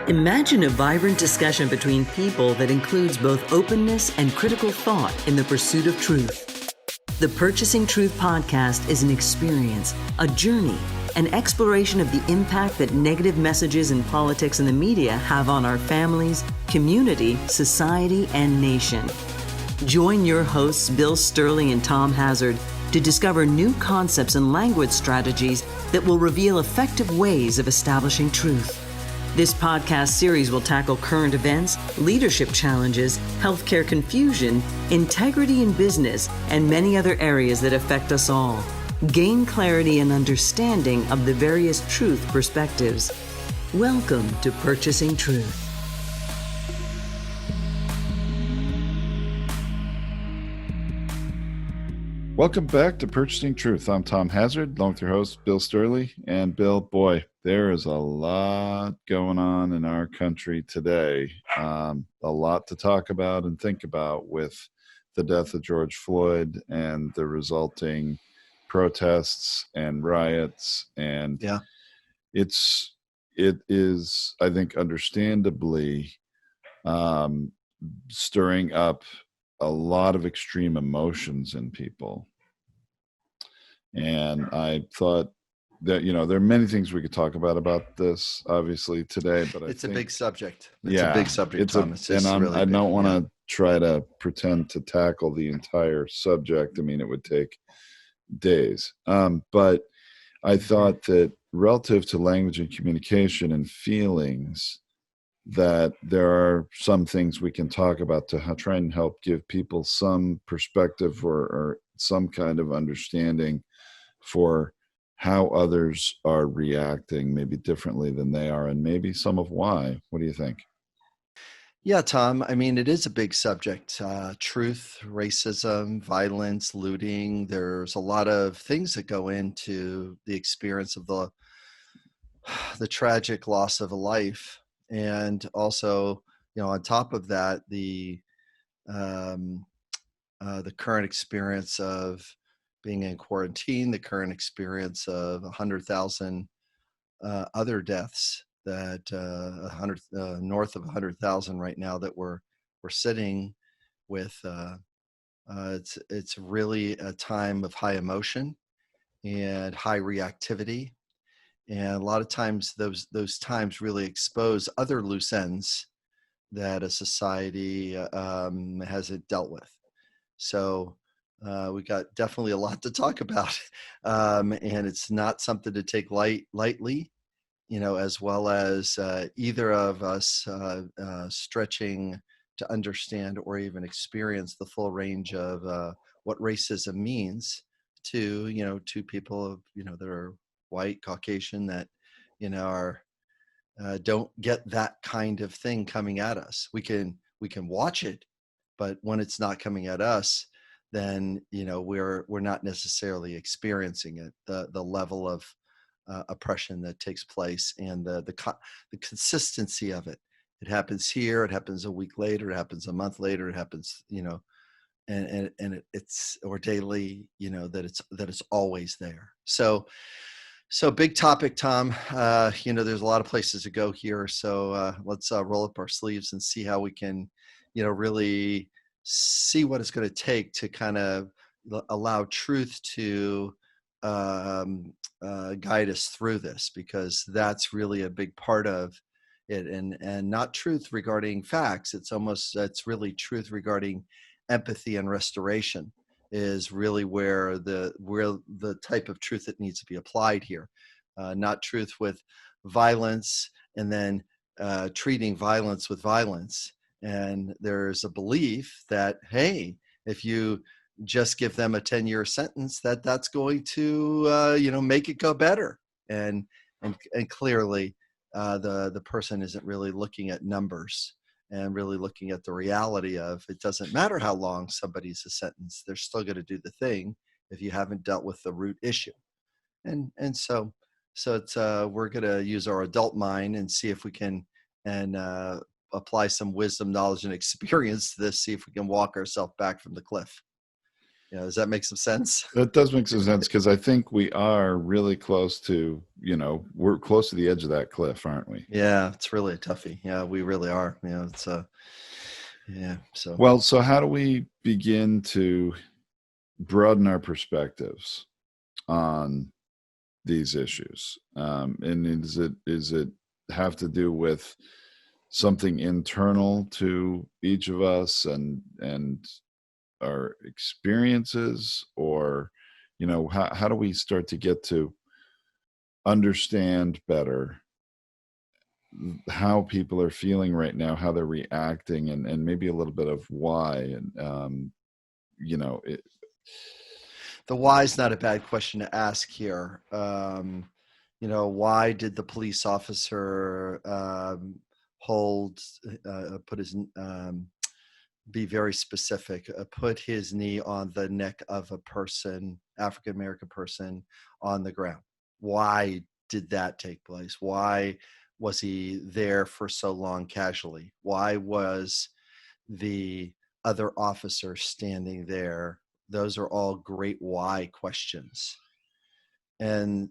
Imagine a vibrant discussion between people that includes both openness and critical thought in the pursuit of truth. The Purchasing Truth podcast is an experience, a journey, an exploration of the impact that negative messages in politics and the media have on our families, community, society, and nation. Join your hosts, Bill Stierle and Tom Hazard, to discover new concepts and language strategies that will reveal effective ways of establishing truth. This podcast series will tackle current events, leadership challenges, healthcare confusion, integrity in business, and many other areas that affect us all. Gain clarity and understanding of the various truth perspectives. Welcome to Purchasing Truth. Welcome back to Purchasing Truth. I'm Tom Hazard, along with your host, Bill Stierle. And Bill, boy, there is a lot going on in our country today. A lot to talk about and think about with the death of George Floyd and the resulting protests and riots. And it is, I think, understandably stirring up a lot of extreme emotions in people. And I thought that, there are many things we could talk about this, obviously, today, but it's a big subject. It's a big subject, Tom. I don't want to try to pretend to tackle the entire subject. I mean, it would take days. But I thought that relative to language and communication and feelings, that there are some things we can talk about to try and help give people some perspective or some kind of understanding for how others are reacting maybe differently than they are, and maybe some of why. What do you think? Yeah, Tom. I mean, it is a big subject. Truth, racism, violence, looting. There's a lot of things that go into the experience of the tragic loss of a life. And also, on top of that, the current experience of being in quarantine, the current experience of 100,000 other deaths that north of 100,000 right now that we're sitting with. It's really a time of high emotion and high reactivity. And a lot of times those times really expose other loose ends that a society hasn't dealt with. So we got definitely a lot to talk about. And it's not something to take lightly, as well as either of us stretching to understand or even experience the full range of what racism means to people that are white, Caucasian, that are don't get that kind of thing coming at us. We can watch it, but when it's not coming at us, then we're not necessarily experiencing it. The level of oppression that takes place and the consistency of it. It happens here. It happens a week later. It happens a month later. It happens and it's or daily. That it's always there. So big topic, Tom. There's a lot of places to go here. So let's roll up our sleeves and see how we can, really see what it's going to take to kind of allow truth to guide us through this, because that's really a big part of it. And not truth regarding facts. It's really truth regarding empathy and restoration is really where the type of truth that needs to be applied here, not truth with violence and then treating violence with violence. And there's a belief that, hey, if you just give them a 10-year sentence, that's going to make it go better. And clearly the person isn't really looking at numbers and really looking at the reality of it doesn't matter how long somebody's a sentence, they're still going to do the thing if you haven't dealt with the root issue. And so it's we're going to use our adult mind and see if we can apply some wisdom, knowledge, and experience to this, see if we can walk ourselves back from the cliff. Does that make some sense? That does make some sense, because I think we are really close to we're close to the edge of that cliff, aren't we? Yeah, it's really a toughie. Yeah, we really are. It's so. Well, so how do we begin to broaden our perspectives on these issues? And is it have to do with something internal to each of us and our experiences, or how do we start to get to understand better how people are feeling right now, how they're reacting, and maybe a little bit of why? And the why is not a bad question to ask here. Why did the police officer be very specific, put his knee on the neck of a person, African American person, on the ground? Why did that take place? Why was he there for so long casually? Why was the other officer standing there? Those are all great why questions. And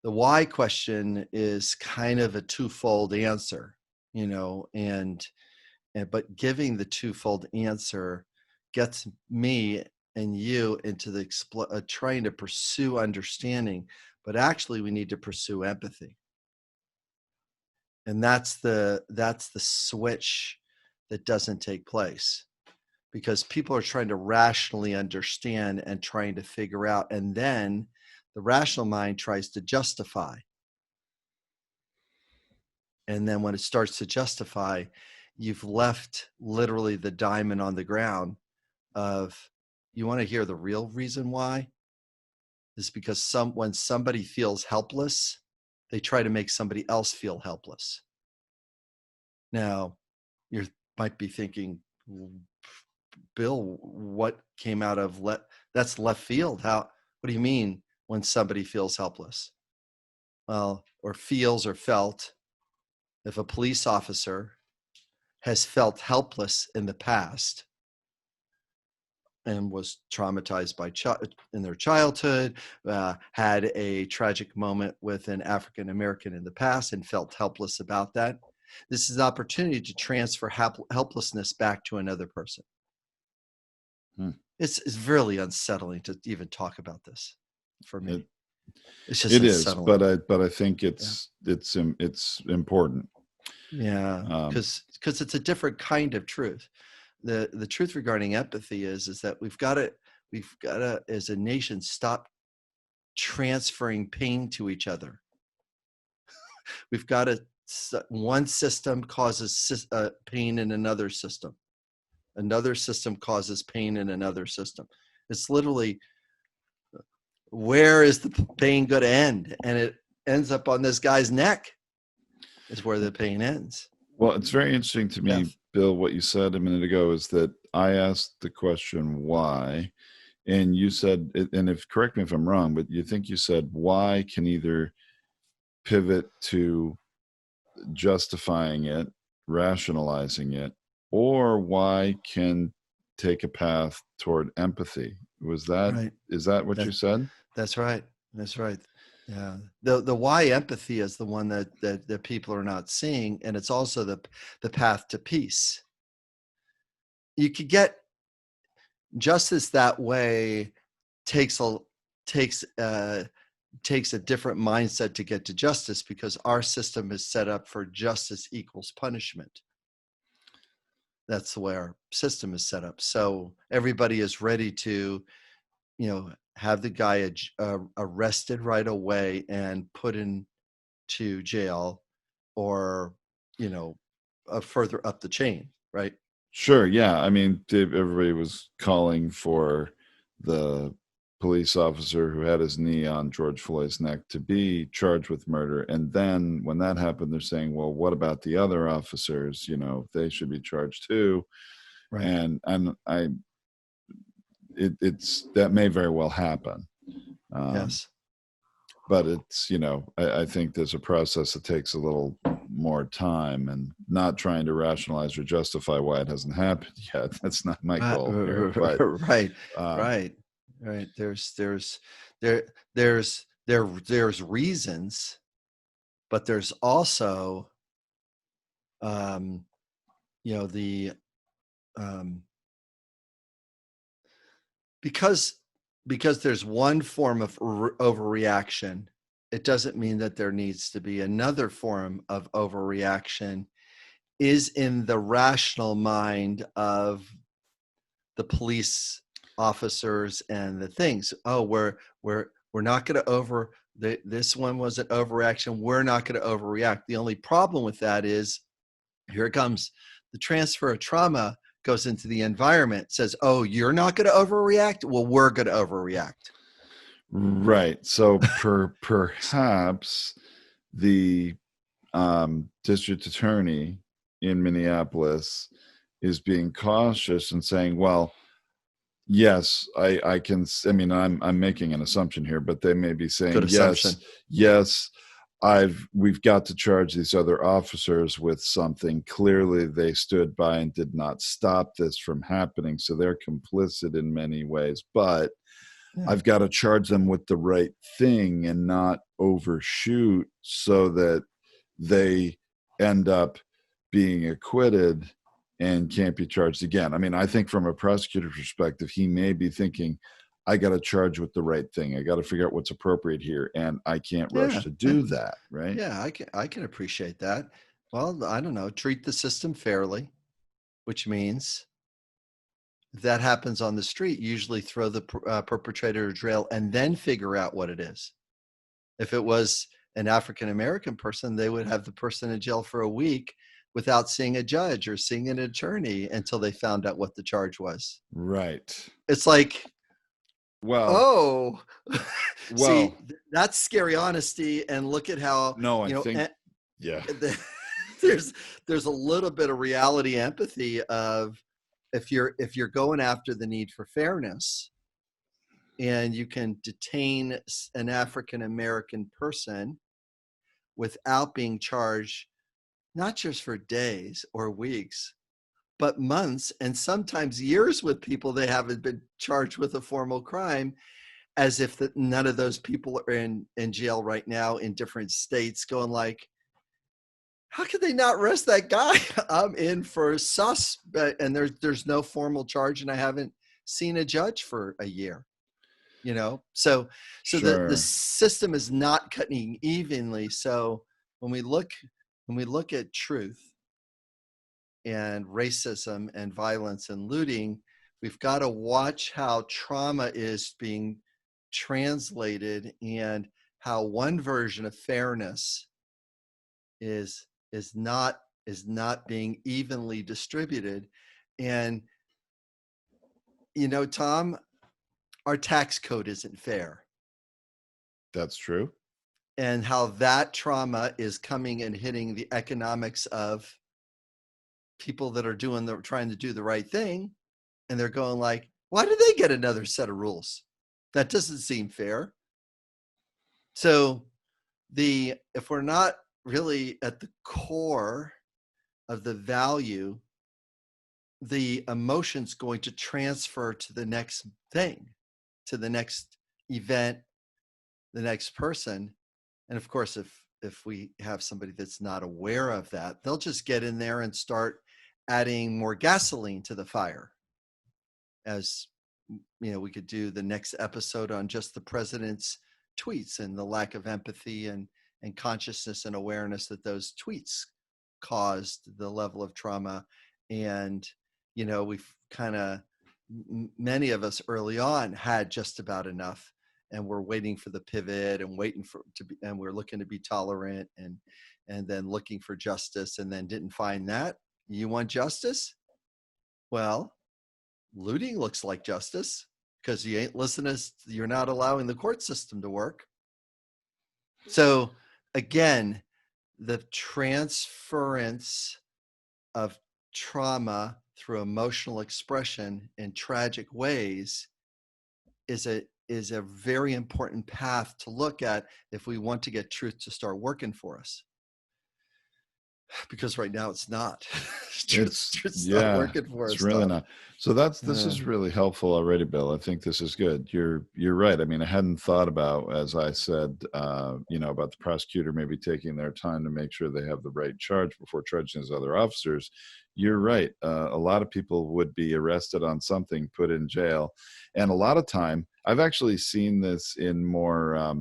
the why question is kind of a twofold answer, but giving the twofold answer gets me and you into the trying to pursue understanding, but actually we need to pursue empathy. And that's the switch that doesn't take place, because people are trying to rationally understand and trying to figure out, and then the rational mind tries to justify. And then when it starts to justify, you've left literally the diamond on the ground of, you want to hear the real reason why? Is because when somebody feels helpless, they try to make somebody else feel helpless. Now, you might be thinking, Bill, what came out of that's left field? What do you mean when somebody feels helpless? Well, or feels or felt. If a police officer has felt helpless in the past and was traumatized in their childhood, had a tragic moment with an African American in the past and felt helpless about that, this is an opportunity to transfer helplessness back to another person. It's really unsettling to even talk about this for me. It's just unsettling. But I think it's important. Yeah, because it's a different kind of truth. The truth regarding empathy is that we've got to as a nation stop transferring pain to each other. We've got to, one system causes pain in another system. Another system causes pain in another system. It's literally, where is the pain going to end? And it ends up on this guy's neck is where the pain ends. Well, it's very interesting to me, Bill, what you said a minute ago is that I asked the question why, and you said, and correct me if I'm wrong, but you said why can either pivot to justifying it, rationalizing it, or why can take a path toward empathy. Was that right? Is that what you said? That's right. Yeah. The why empathy is the one that people are not seeing, and it's also the path to peace. You could get justice that way. Takes a different mindset to get to justice, because our system is set up for justice equals punishment. That's the way our system is set up. So everybody is ready to, have the guy arrested right away and put into jail, or, further up the chain, right? Sure. Yeah. I mean, everybody was calling for the police officer who had his knee on George Floyd's neck to be charged with murder. And then when that happened, they're saying, well, what about the other officers? They should be charged too. Right. And it's that may very well happen. Yes. But it's, I think there's a process that takes a little more time, and not trying to rationalize or justify why it hasn't happened yet. That's not my goal here. But, right. There's there's reasons, but there's also, the because there's one form of overreaction, it doesn't mean that there needs to be another form of overreaction is in the rational mind of the police officers and the things. Oh, we're not going to this one was an overreaction. We're not going to overreact. The only problem with that is, here it comes, the transfer of trauma goes into the environment, says, oh, you're not going to overreact? Well, we're going to overreact. Right. So perhaps the district attorney in Minneapolis is being cautious and saying, well, yes, I can, I mean, I'm making an assumption here, but they may be saying, yes, we've got to charge these other officers with something. Clearly they stood by and did not stop this from happening. So they're complicit in many ways, but I've got to charge them with the right thing and not overshoot so that they end up being acquitted and can't be charged again. I mean, I think from a prosecutor's perspective, he may be thinking, I got to charge with the right thing. I got to figure out what's appropriate here, and I can't rush to do that, right? Yeah, I can appreciate that. Well, I don't know, treat the system fairly, which means if that happens on the street, usually throw the perpetrator to jail and then figure out what it is. If it was an African-American person, they would have the person in jail for a week without seeing a judge or seeing an attorney until they found out what the charge was. Right. It's like, well, see, that's scary honesty. And look at how, there's a little bit of reality empathy of, if you're going after the need for fairness and you can detain an African-American person without being charged, not just for days or weeks, but months and sometimes years with people they haven't been charged with a formal crime, as if none of those people are in jail right now in different states going like, how could they not arrest that guy? I'm in for suspect, and there's no formal charge, and I haven't seen a judge for a year. So the system is not cutting evenly. So when we look at truth and racism and violence and looting, we've got to watch how trauma is being translated and how one version of fairness is not being evenly distributed. And Tom, our tax code isn't fair. That's true. And how that trauma is coming and hitting the economics of people that are trying to do the right thing, and they're going like, why do they get another set of rules? That doesn't seem fair. So if we're not really at the core of the value, the emotion's going to transfer to the next thing, to the next event, the next person. And of course, if we have somebody that's not aware of that, they'll just get in there and start adding more gasoline to the fire. As we could do the next episode on just the president's tweets and the lack of empathy and consciousness and awareness that those tweets caused the level of trauma. And, we've kind of, many of us early on had just about enough, and we're waiting for the pivot and and we're looking to be tolerant and then looking for justice, and then didn't find that. You want justice? Well, looting looks like justice, because you ain't listening. You're not allowing the court system to work. So again, the transference of trauma through emotional expression in tragic ways is a very important path to look at if we want to get truth to start working for us. because right now it's not. It's not working for us. It's really not. So this Yeah. is really helpful already, Bill. I think this is good. You're right. I mean, I hadn't thought about, as I said, about the prosecutor maybe taking their time to make sure they have the right charge before charging those other officers. You're right. A lot of people would be arrested on something, put in jail, and a lot of time I've actually seen this in more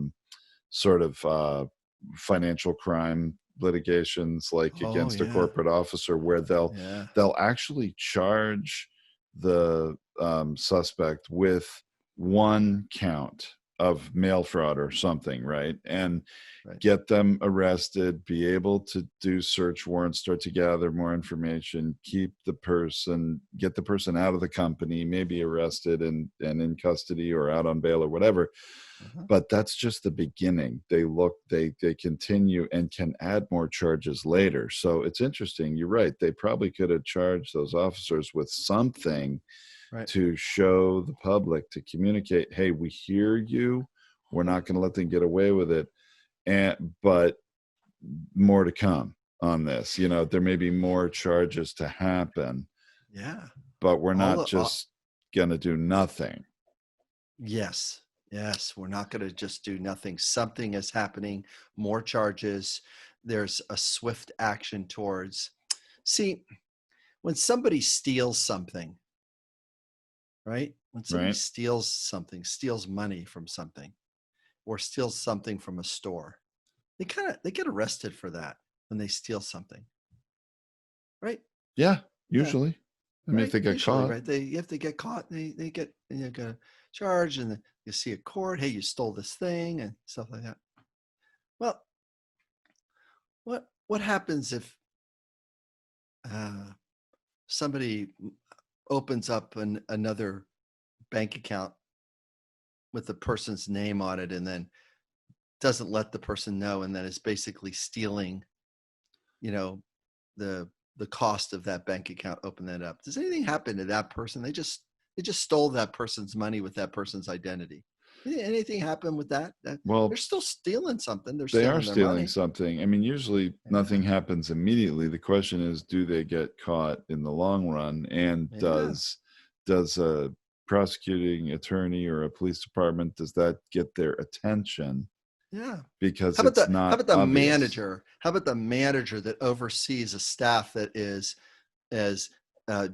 sort of financial crime litigations, like Oh against a yeah. corporate officer, where Yeah. they'll actually charge the suspect with one count of mail fraud or something, right? And Right. get them arrested, be able to do search warrants, start to gather more information, get the person out of the company, maybe arrested and in custody or out on bail or whatever. Uh-huh. But that's just the beginning. They continue and can add more charges later. So it's interesting. You're right. They probably could have charged those officers with something Right. to show the public, to communicate, hey, we hear you. We're not going to let them get away with it. But more to come on this. There may be more charges to happen. Yeah. But we're not just going to do nothing. Yes. We're not going to just do nothing. Something is happening. More charges. There's a swift action towards. See, when somebody steals something, right? When somebody steals money from something, or steals something from a store, they get arrested for that when they steal something, right? Yeah, usually. Yeah. I mean, right? if they get caught, right? If they get caught, they get charged, and you see a court. Hey, you stole this thing and stuff like that. Well, what happens if somebody opens up another bank account with the person's name on it, and then doesn't let the person know, and then is basically stealing, the cost of that bank account, open that up. Does anything happen to that person? They just stole that person's money with that person's identity. Anything happen with that? Well, they're still stealing something. They are stealing something. I mean, usually nothing happens immediately. The question is, do they get caught in the long run? And does a prosecuting attorney or a police department, does that get their attention? Yeah. Because how about the obvious. manager? How about the manager that oversees a staff that is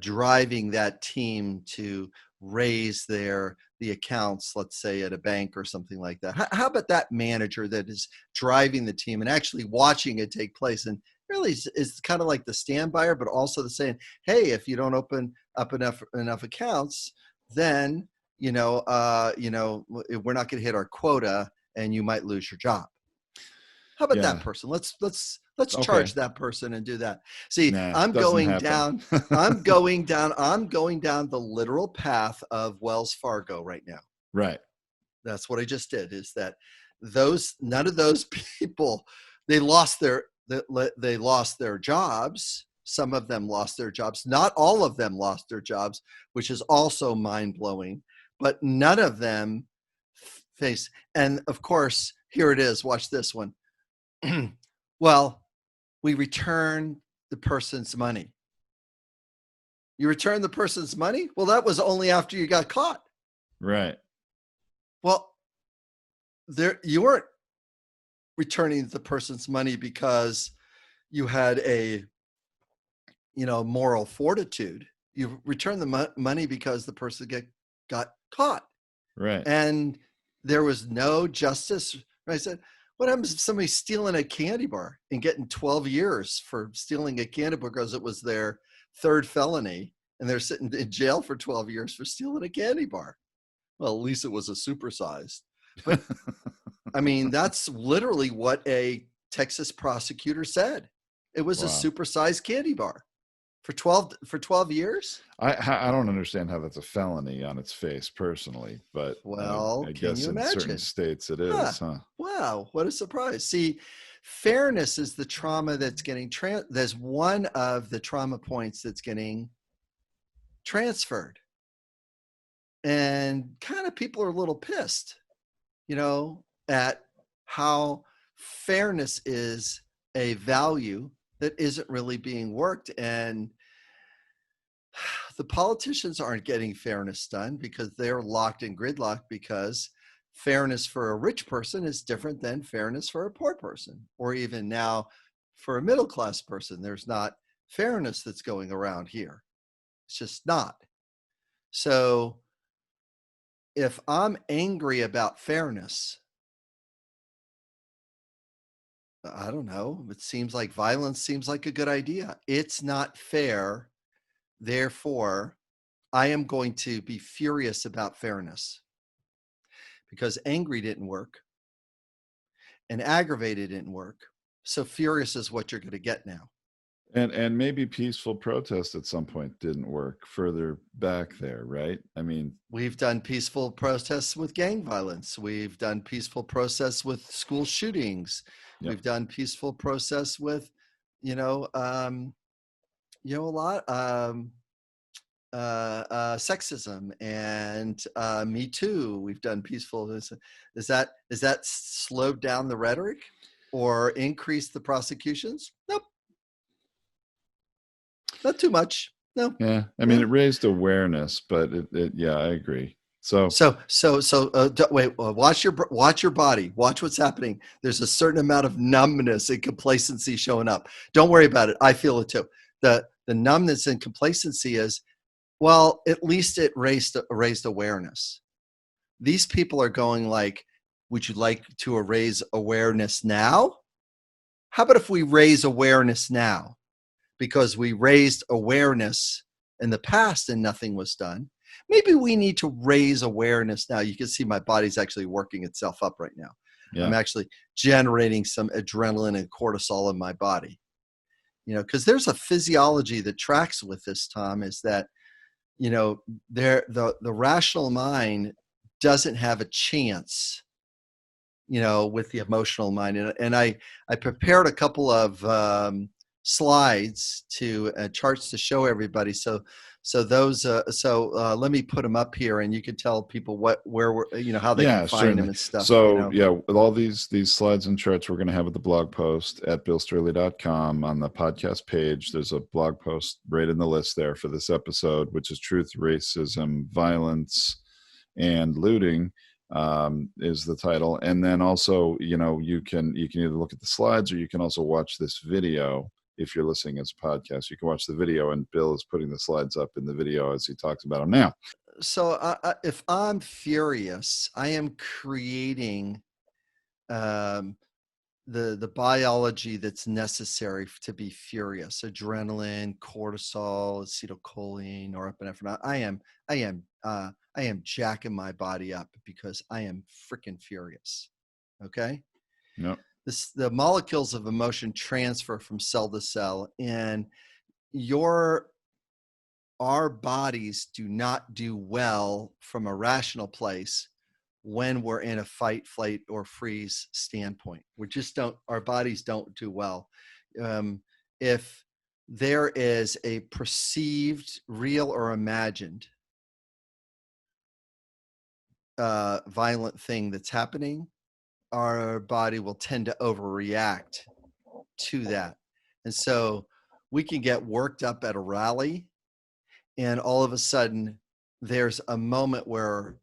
driving that team to raise the accounts, let's say at a bank or something like that? How about that manager that is driving the team and actually watching it take place, and really is kind of like the standby, but also the saying, hey, if you don't open up enough accounts, then we're not going to hit our quota and you might lose your job. How about that person? Let's charge that person and do that. See, I'm going down the literal path of Wells Fargo right now. Right. That's what I just did, is that none of those people, they lost their jobs. Some of them lost their jobs. Not all of them lost their jobs, which is also mind-blowing, but none of them face. And of course, here it is. Watch this one. Well, we return the person's money. You return the person's money? Well, that was only after you got caught. Right. Well, you weren't returning the person's money because you had a moral fortitude. You returned the money because the person got caught. Right. And there was no justice. I said, what happens if somebody's stealing a candy bar and getting 12 years for stealing a candy bar because it was their third felony, and they're sitting in jail for 12 years for stealing a candy bar? Well, at least it was a supersized. But I mean, that's literally what a Texas prosecutor said. It was a supersized candy bar for 12 years. I don't understand how that's a felony on its face personally, but I guess in certain states it is, huh? Wow, what a surprise. See, fairness is the trauma that's getting there's one of the trauma points that's getting transferred. And kind of people are a little pissed, at how fairness is a value that isn't really being worked. And the politicians aren't getting fairness done because they're locked in gridlock, because fairness for a rich person is different than fairness for a poor person, or even now for a middle class person. There's not fairness that's going around here. It's just not. So if I'm angry about fairness, I don't know, it seems like violence seems like a good idea. It's not fair. Therefore, I am going to be furious about fairness, because angry didn't work and aggravated didn't work. So furious is what you're going to get now. And maybe peaceful protest at some point didn't work further back there, right? I mean, we've done peaceful protests with gang violence. We've done peaceful protests with school shootings. Yep. We've done peaceful protests with, a lot, sexism and Me Too. We've done peaceful. Is that slowed down the rhetoric or increased the prosecutions? Nope. Not too much. No. Yeah. I mean, it raised awareness, but yeah, I agree. So wait, watch your body. Watch what's happening. There's a certain amount of numbness and complacency showing up. Don't worry about it. I feel it too. The numbness and complacency is, well, at least it raised awareness. These people are going like, would you like to raise awareness now? How about if we raise awareness now? Because we raised awareness in the past and nothing was done. Maybe we need to raise awareness now. You can see my body's actually working itself up right now. Yeah. I'm actually generating some adrenaline and cortisol in my body. Because there's a physiology that tracks with this, Tom, is that, the rational mind doesn't have a chance, with the emotional mind. And I prepared a couple of slides to charts to show everybody. So those. Let me put them up here, and you can tell people where we're, how they can find them and stuff. So with all these slides and charts, we're going to have at the blog post at BillStierle.com on the podcast page. There's a blog post right in the list there for this episode, which is Truth, Racism, Violence, and Looting. Is the title. And then also, you can either look at the slides or you can also watch this video. If you're listening as a podcast, you can watch the video, and Bill is putting the slides up in the video as he talks about them now. So if I'm furious, I am creating the biology that's necessary to be furious: adrenaline, cortisol, acetylcholine, norepinephrine. I am jacking my body up because I am freaking furious. Okay. Yep. The molecules of emotion transfer from cell to cell, and our bodies do not do well from a rational place when we're in a fight, flight, or freeze standpoint. Our bodies don't do well. If there is a perceived, real or imagined violent thing that's happening, our body will tend to overreact to that. And so we can get worked up at a rally, and all of a sudden there's a moment where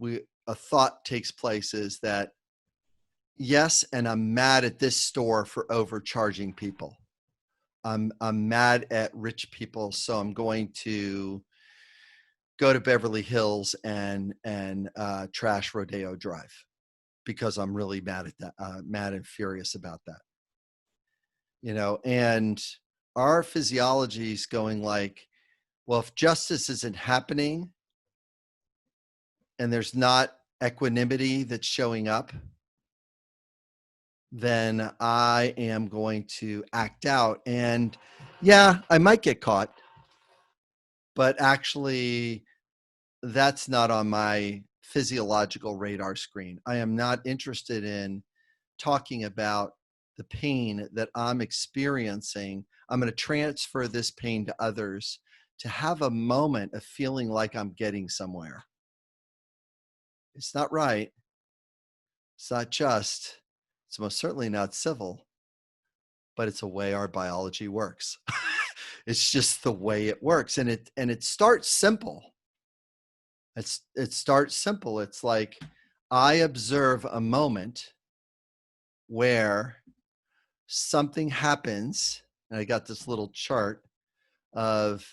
a thought takes place, is that, yes, and I'm mad at this store for overcharging people. I'm mad at rich people, so I'm going to go to Beverly Hills and trash Rodeo Drive, because I'm really mad at that, mad and furious about that. And our physiology is going like, well, if justice isn't happening and there's not equanimity that's showing up, then I am going to act out. And yeah, I might get caught, but actually that's not on my physiological radar screen. I am not interested in talking about the pain that I'm experiencing. I'm going to transfer this pain to others to have a moment of feeling like I'm getting somewhere. It's not right. It's not just. It's most certainly not civil. but it's the way our biology works. It's just the way it works. And it starts simple. It starts simple. It's like I observe a moment where something happens, and I got this little chart of,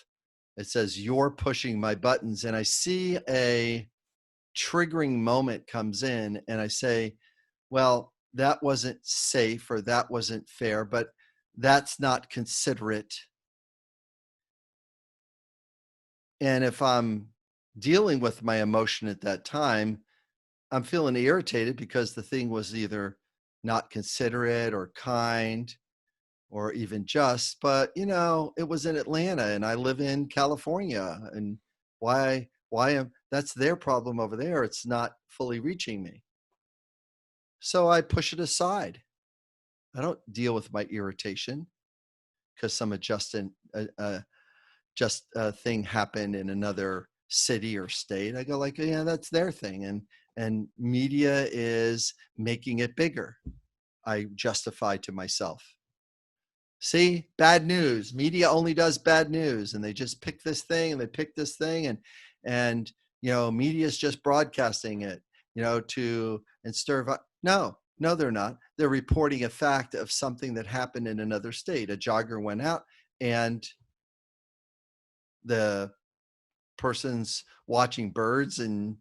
it says, you're pushing my buttons, and I see a triggering moment comes in, and I say, well, that wasn't safe, or that wasn't fair, but that's not considerate. And if I'm dealing with my emotion at that time, I'm feeling irritated because the thing was either not considerate or kind or even just, but it was in Atlanta and I live in California, and that's their problem over there. It's not fully reaching me. So I push it aside. I don't deal with my irritation because some thing happened in another city or state. I go like, yeah, that's their thing. And media is making it bigger. I justify to myself. See, bad news. Media only does bad news, and they just pick this thing and they pick this thing, and media is just broadcasting it, to stir up. No, they're not. They're reporting a fact of something that happened in another state. A jogger went out, and the person's watching birds and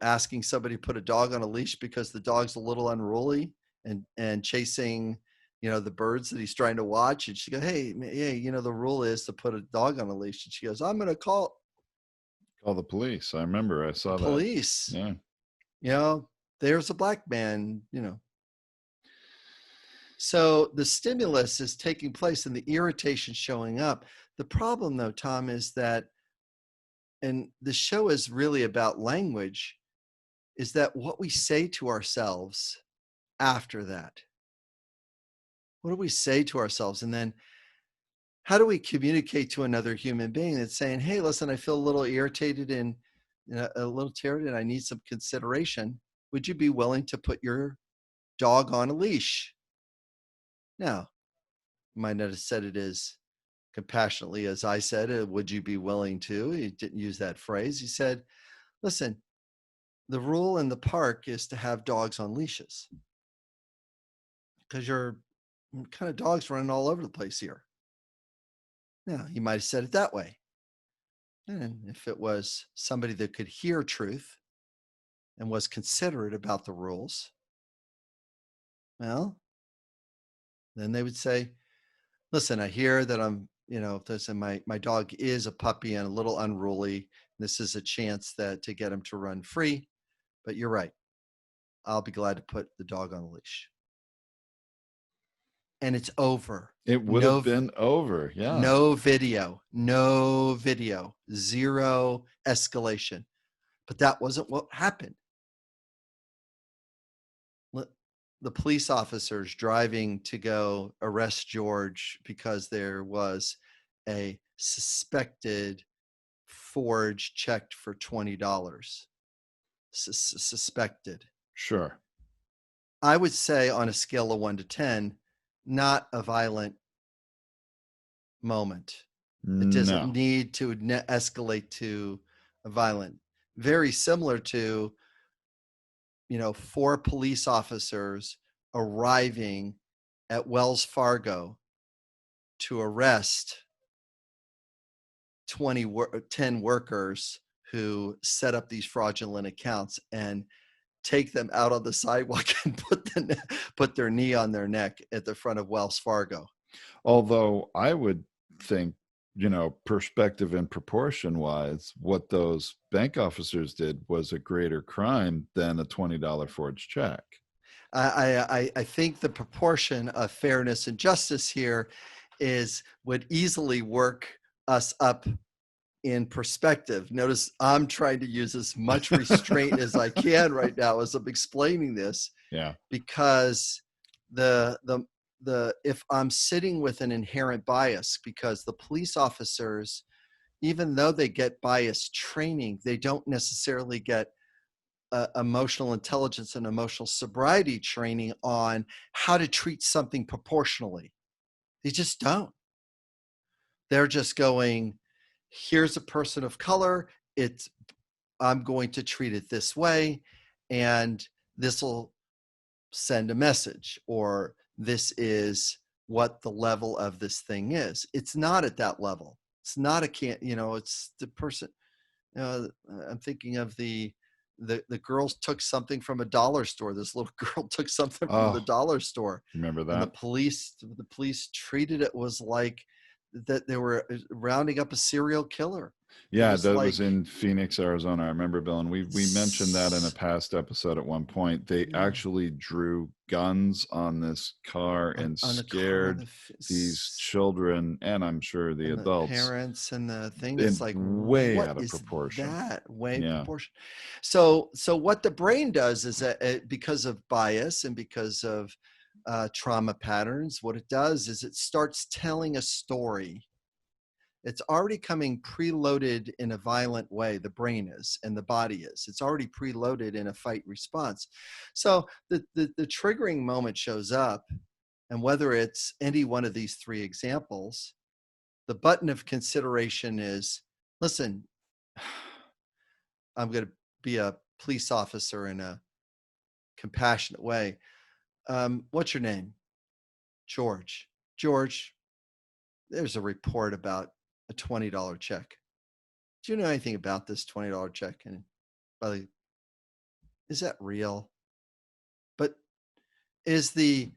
asking somebody to put a dog on a leash because the dog's a little unruly and chasing the birds that he's trying to watch. And she goes, hey, the rule is to put a dog on a leash. And she goes, I'm going to call the police. I remember I saw the police. That. Yeah. There's a black man, So the stimulus is taking place and the irritation showing up. The problem though, Tom, is that, and the show is really about language, is that what we say to ourselves after that. What do we say to ourselves? And then how do we communicate to another human being that's saying, hey, listen, I feel a little irritated and a little tired and I need some consideration. Would you be willing to put your dog on a leash? Now, you might not have said it as compassionately as I said it. Would you be willing to? He didn't use that phrase. He said, listen, the rule in the park is to have dogs on leashes because you're kind of dogs running all over the place here. Now, he might have said it that way. And if it was somebody that could hear truth and was considerate about the rules, well, then they would say, listen, I hear that I'm, my dog is a puppy and a little unruly. This is a chance to get him to run free, but you're right. I'll be glad to put the dog on a leash. And it's over. It would have been over. Yeah. No video, zero escalation. But that wasn't what happened. The police officers driving to go arrest George because there was a suspected forged check for $20. Suspected. Sure. I would say on a scale of 1 to 10, not a violent moment. It doesn't need to escalate to a violent. Very similar to, 4 police officers arriving at Wells Fargo to arrest 10 workers who set up these fraudulent accounts and take them out on the sidewalk and put their knee on their neck at the front of Wells Fargo. Although I would think, perspective and proportion wise, what those bank officers did was a greater crime than a $20 forged check. I think the proportion of fairness and justice here would easily work us up in perspective. Notice I'm trying to use as much restraint as I can right now as I'm explaining this. Yeah. Because if I'm sitting with an inherent bias, because the police officers, even though they get bias training, they don't necessarily get emotional intelligence and emotional sobriety training on how to treat something proportionally. They just don't. They're just going, here's a person of color. I'm going to treat it this way, and this will send a message, or this is what the level of this thing is. It's not at that level. It's not it's the person. I'm thinking of the girls took something from a dollar store. This little girl took something from the dollar store. Remember that? And the police treated it was like that they were rounding up a serial killer. Yeah, that was in Phoenix, Arizona. I remember, Bill, and we mentioned that in a past episode at one point. They actually drew guns on this car and scared these children, and I'm sure the adults, the parents, and the thing is like way out of proportion. Proportion. So what the brain does is that because of bias and because of trauma patterns, what it does is it starts telling a story. It's already coming preloaded in a violent way. The brain is, and the body is. It's already preloaded in a fight response. So the triggering moment shows up, and whether it's any one of these three examples, the button of consideration is, listen, I'm going to be a police officer in a compassionate way. What's your name? George. George, there's a report about a $20 check. Do you know anything about this $20 check? And is that real? But is the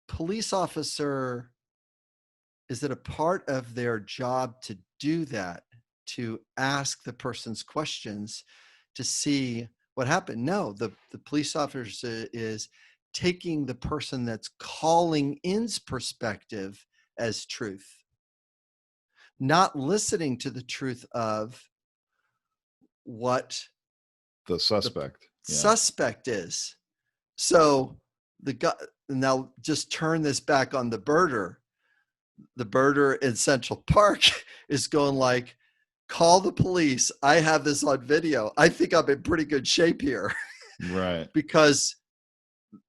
police officer, is it a part of their job to do that, to ask the person's questions to see what happened? No, the police officer is taking the person that's calling in's perspective as truth, not listening to the truth of what the suspect is. So the guy, now just turn this back on the birder. The birder in Central Park is going like, call the police. I have this on video. I think I'm in pretty good shape here. Right. Because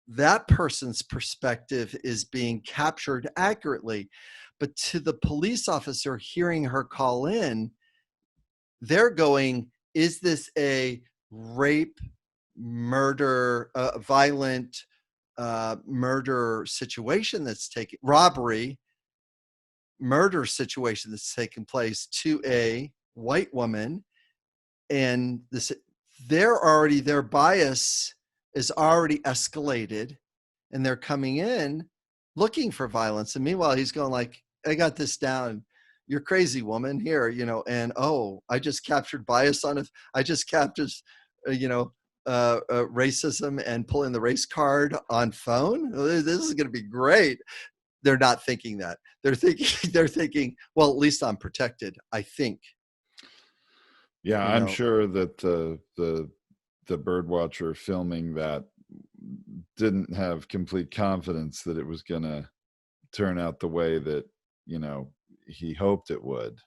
that person's perspective is being captured accurately. But to the police officer hearing her call in, they're going, is this a rape, murder, violent murder situation that's taking, robbery, murder situation that's taking place to a white woman? And this, their bias is already escalated, and they're coming in looking for violence. And meanwhile, he's going like, I got this down. You're crazy, woman. Here, and I just captured bias on it. I just captured, racism and pulling the race card on phone. This is going to be great. They're not thinking that. They're thinking, well, at least I'm protected, I think. Yeah, I'm sure that the bird watcher filming that didn't have complete confidence that it was going to turn out the way that he hoped it would.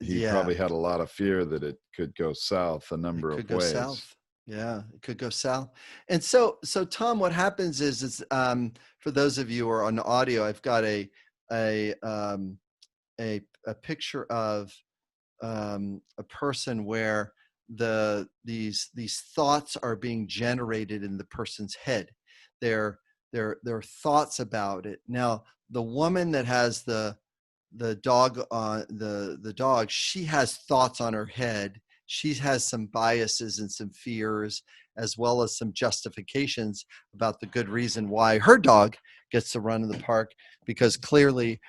He probably had a lot of fear that it could go south a number of ways. South. Yeah, it could go south. And so Tom, what happens is for those of you who are on audio, I've got a picture of a person where these thoughts are being generated in the person's head. Their thoughts about it. Now, the woman that has the dog on the dog, she has thoughts on her head. She has some biases and some fears, as well as some justifications about the good reason why her dog gets to run in the park, because clearly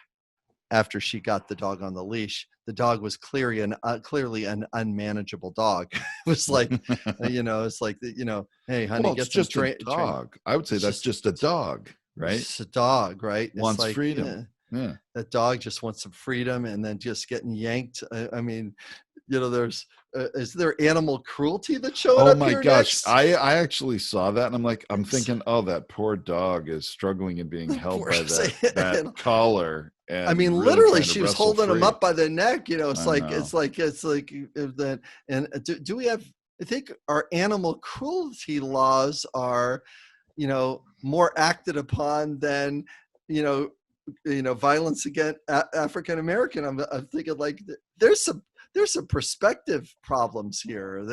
after she got the dog on the leash, the dog was clearly an unmanageable dog. It was like, it's like, hey, honey, well, it's just a dog. I would say that's just a dog, right? It's a dog, right? Wants freedom. Yeah. That dog just wants some freedom, and then just getting yanked. I mean, there's is there animal cruelty that's showing up? Oh my gosh, next? I actually saw that, and I'm thinking, oh, that poor dog is struggling and being held by that collar. And I mean, really literally, she was holding free. him up by the neck. It's like that. And do we have? I think our animal cruelty laws are, more acted upon than violence against African American, I'm thinking like there's some perspective problems here.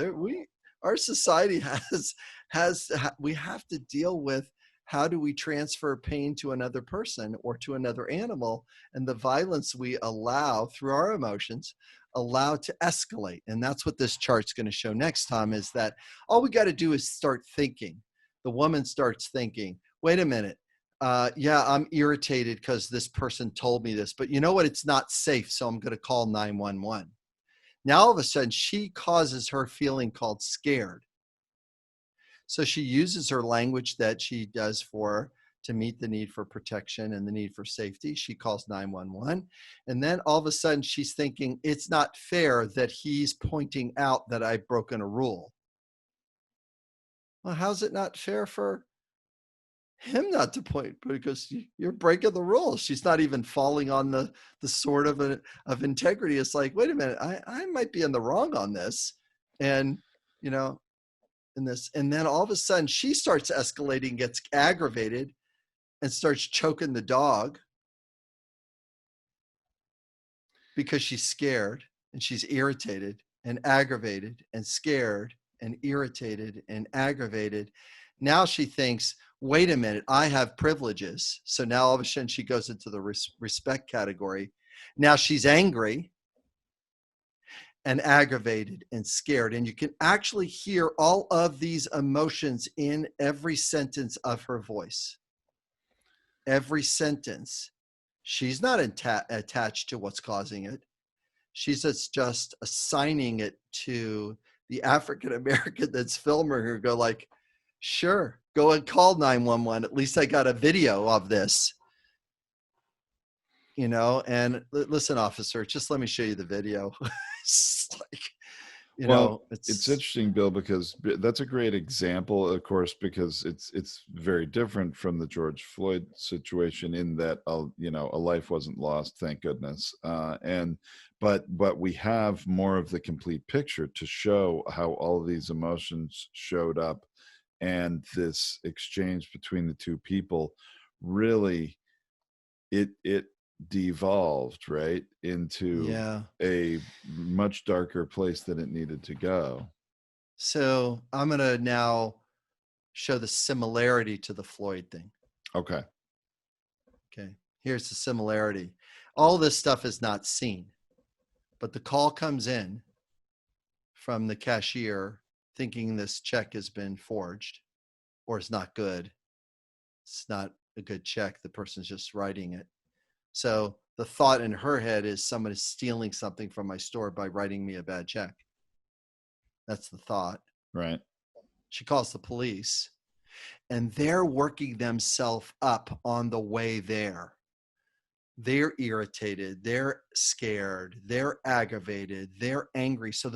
Our society we have to deal with how do we transfer pain to another person or to another animal, and the violence we allow through our emotions allow to escalate. And that's what this chart's going to show next, Tom, is that all we got to do is start thinking. The woman starts thinking, wait a minute. Yeah, I'm irritated because this person told me this, but you know what? It's not safe. So I'm going to call 911. Now, all of a sudden, she causes her feeling called scared. So she uses her language that she does to meet the need for protection and the need for safety. She calls 911. And then all of a sudden she's thinking, it's not fair that he's pointing out that I've broken a rule. Well, how's it not fair for him not to point? Because you're breaking the rules. She's not even falling on the sword of integrity. It's like, wait a minute, I might be in the wrong on this. And, in this, and then all of a sudden she starts escalating, gets aggravated, and starts choking the dog because she's scared and she's irritated and aggravated and scared and irritated and aggravated. Now she thinks, wait a minute, I have privileges. So now all of a sudden she goes into the respect category. Now she's angry and aggravated and scared. And you can actually hear all of these emotions in every sentence of her voice. Every sentence. She's not attached to what's causing it. She's just assigning it to the African American that's filming her. Go like, sure, go and call 911. At least I got a video of this. And listen, officer, just let me show you the video. It's like, it's interesting, Bill, because that's a great example, of course, because it's very different from the George Floyd situation in that, a life wasn't lost, thank goodness. But we have more of the complete picture to show how all of these emotions showed up, and this exchange between the two people really, it devolved right into a much darker place than it needed to go. So I'm going to now show the similarity to the Floyd thing. Okay. Here's the similarity. All this stuff is not seen, but the call comes in from the cashier thinking this check has been forged or it's not good. It's not a good check. The person's just writing it. So the thought in her head is someone is stealing something from my store by writing me a bad check. That's the thought. Right. She calls the police, and they're working themselves up on the way there. They're irritated. They're scared. They're aggravated. They're angry. So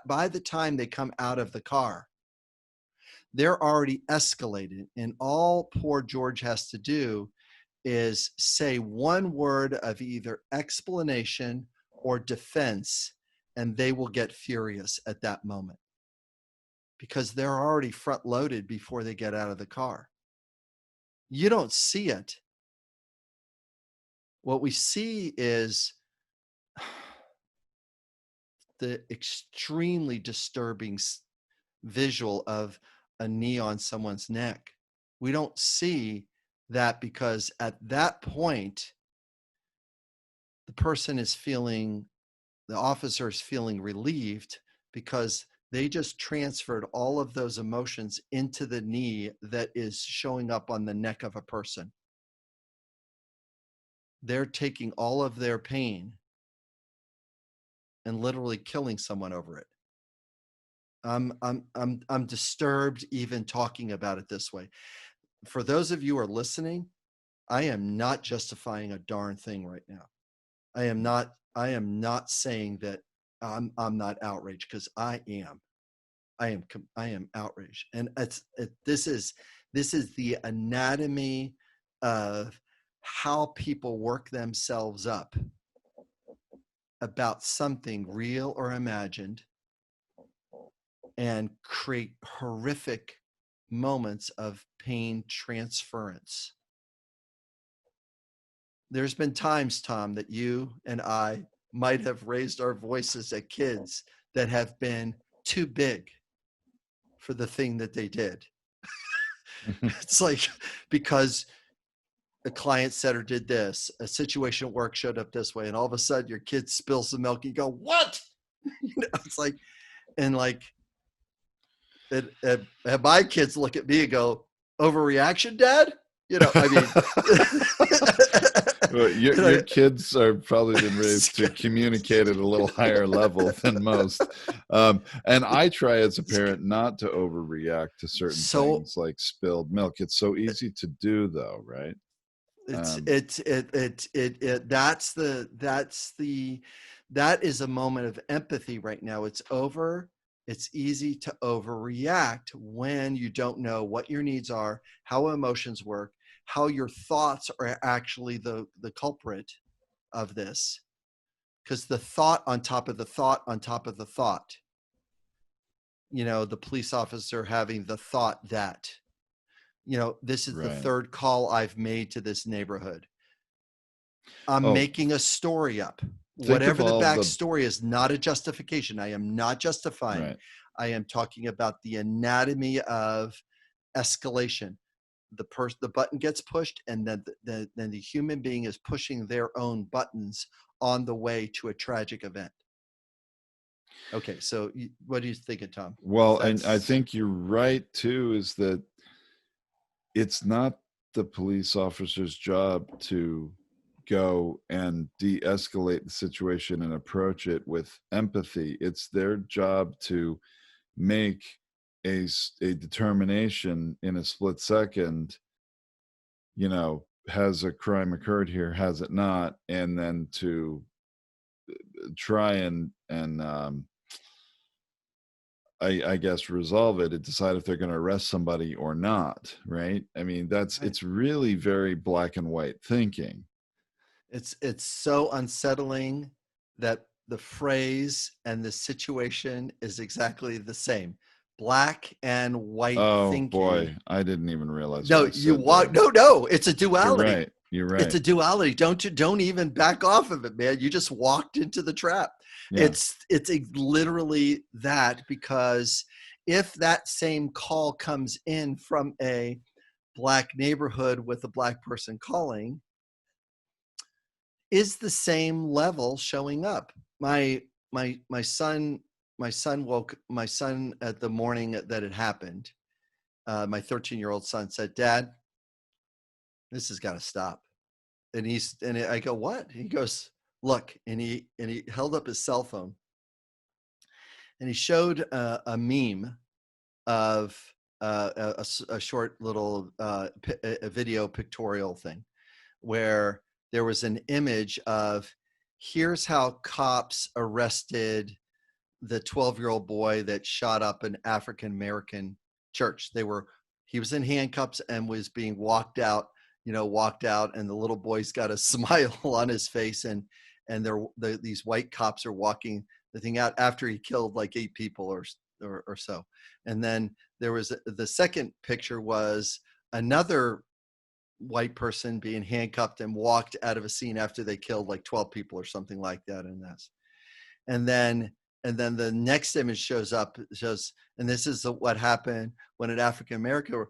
by the time they come out of the car, they're already escalated. And all poor George has to do is say one word of either explanation or defense, and they will get furious at that moment because they're already front loaded before they get out of the car. You don't see it. What we see is the extremely disturbing visual of a knee on someone's neck. We don't see that because at that point, the officer is feeling relieved because they just transferred all of those emotions into the knee that is showing up on the neck of a person. They're taking all of their pain and literally killing someone over it. I'm disturbed even talking about it this way. For those of you who are listening, I am not justifying a darn thing right now. I am not saying that I'm not outraged, because I am. I am outraged, and this is the anatomy of how people work themselves up about something real or imagined and create horrific moments of pain transference. there's been times, Tom, that you and I might have raised our voices at kids that have been too big for the thing that they did. It's like, because a client said or did this, a situation at work showed up this way, and all of a sudden your kid spills the milk, and you go, what? It's like, and like, and my kids look at me and go, overreaction, Dad? I mean, well, your kids are probably been raised to communicate at a little higher level than most. And I try as a parent not to overreact to certain things like spilled milk. It's so easy to do, though, right? That is a moment of empathy right now. It's easy to overreact when you don't know what your needs are, how emotions work, how your thoughts are actually the culprit of this. Because the thought on top of the thought on top of the thought, the police officer having the thought that, this is the third call I've made to this neighborhood. I'm making a story up. Whatever the backstory is, not a justification. I am not justifying. Right. I am talking about the anatomy of escalation. The button gets pushed, and then the human being is pushing their own buttons on the way to a tragic event. Okay, so what do you think of Tom? Well, and I think you're right too, is that it's not the police officer's job to go and de-escalate the situation and approach it with empathy. It's their job to make a determination in a split second, has a crime occurred here, has it not, and then to try and I guess resolve it and decide if they're going to arrest somebody or not, right? I mean, it's really very black and white thinking. It's so unsettling that the phrase and the situation is exactly the same. Black and white thinking. Oh boy, I didn't even realize. No, no, it's a duality. You're right. It's a duality. Don't even back off of it, man. You just walked into the trap. Yeah. It's literally that, because if that same call comes in from a Black neighborhood with a Black person calling, is the same level showing up? My son at the morning that it happened. My 13-year-old son said, "Dad, this has got to stop." And I go, "What?" He goes, "Look," and he held up his cell phone, and he showed a meme of a short little a video pictorial thing, where there was an image of, here's how cops arrested the 12-year-old boy that shot up an African-American church. He was in handcuffs and was being walked out, and the little boy's got a smile on his face, and these white cops are walking the thing out after he killed like 8 people or so. And then there was the second picture was another white person being handcuffed and walked out of a scene after they killed like 12 people or something like that in this. And then the next image shows, and this is what happened when an African American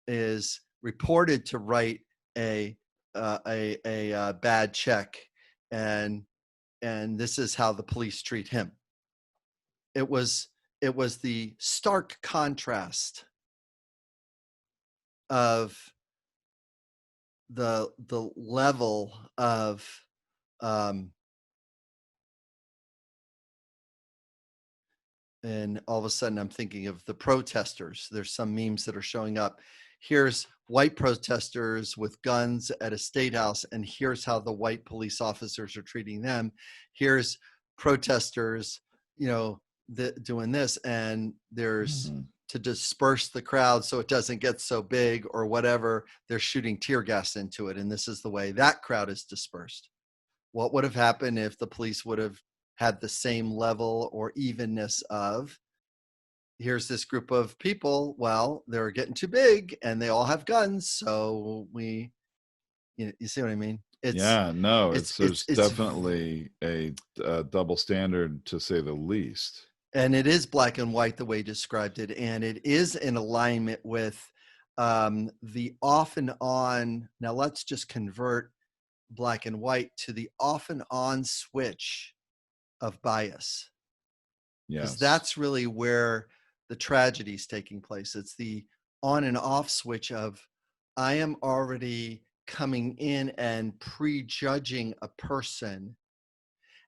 is reported to write a bad check, and this is how the police treat him. It was the stark contrast of the level of and all of a sudden I'm thinking of the protesters. There's some memes that are showing up. Here's white protesters with guns at a state house, and here's how the white police officers are treating them. Here's protesters, doing this, and there's to disperse the crowd so it doesn't get so big or whatever, they're shooting tear gas into it, and this is the way that crowd is dispersed. What would have happened if the police would have had the same level or evenness of, here's this group of people, well, they're getting too big and they all have guns, so we You see what I mean? There's definitely a double standard, to say the least. And it is black and white the way you described it, and it is in alignment with the off and on. Now let's just convert black and white to the off and on switch of bias. Because that's really where the tragedy is taking place. It's the on and off switch of, I am already coming in and prejudging a person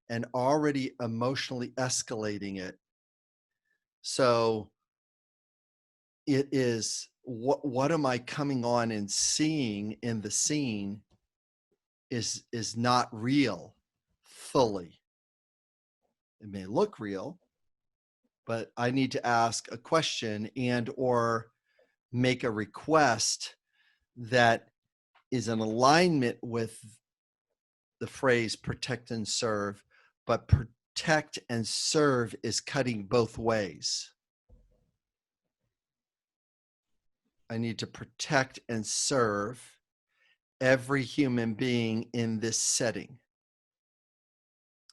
and already emotionally escalating it. So it is, what am I coming on and seeing in the scene is not real fully. It may look real, but I need to ask a question and or make a request that is in alignment with the phrase protect and serve, but protect and serve is cutting both ways. I need to protect and serve every human being in this setting.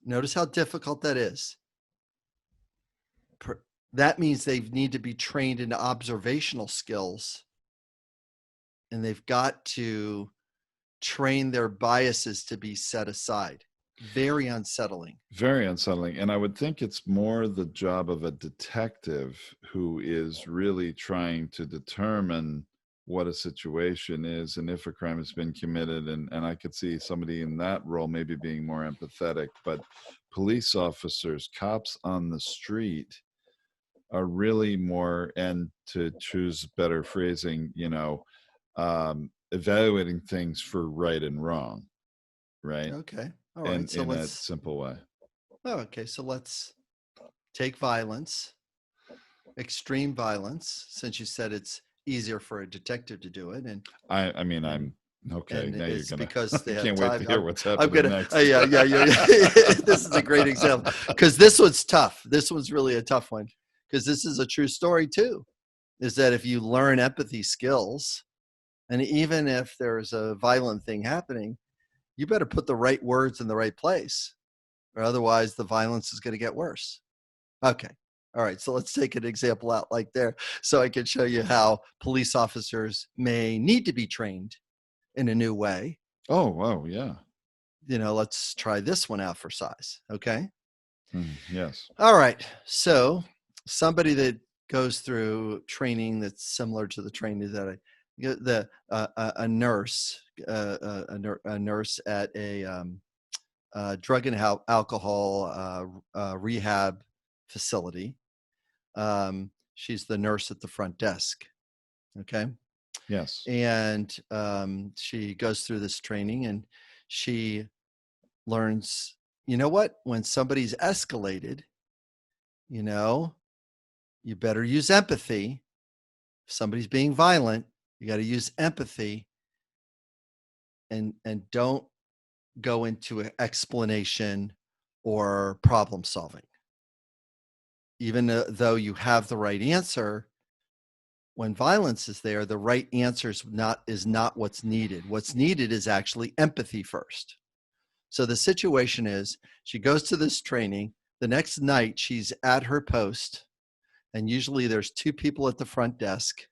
Notice how difficult that is. That means they need to be trained in observational skills, and they've got to train their biases to be set aside. Very unsettling. Very unsettling. And I would think it's more the job of a detective who is really trying to determine what a situation is and if a crime has been committed. And I could see somebody in that role maybe being more empathetic, but police officers, cops on the street are really more, and to choose better phrasing, evaluating things for right and wrong, right? Okay. All right. And in a simple way. Oh, okay. So let's take violence, extreme violence, since you said it's easier for a detective to do it. And I'm okay. Now you're gonna. Because they can't wait to hear what's happening next. Yeah. This is a great example, because this one's tough. This one's really a tough one, because this is a true story too. Is that if you learn empathy skills, and even if there's a violent thing happening, you better put the right words in the right place, or otherwise the violence is going to get worse. Okay. All right. So let's take an example out like there, so I can show you how police officers may need to be trained in a new way. Oh, wow. Yeah. Let's try this one out for size. Okay. Yes. All right. So somebody that goes through training that's similar to the training that a nurse at a drug and alcohol rehab facility. She's the nurse at the front desk. Okay. Yes. And she goes through this training, and she learns, when somebody's escalated, you better use empathy. If somebody's being violent, you got to use empathy, and don't go into an explanation or problem solving. Even though you have the right answer, when violence is there, the right answer is not what's needed. What's needed is actually empathy first. So the situation is, she goes to this training. The next night, she's at her post, and usually there's two people at the front desk.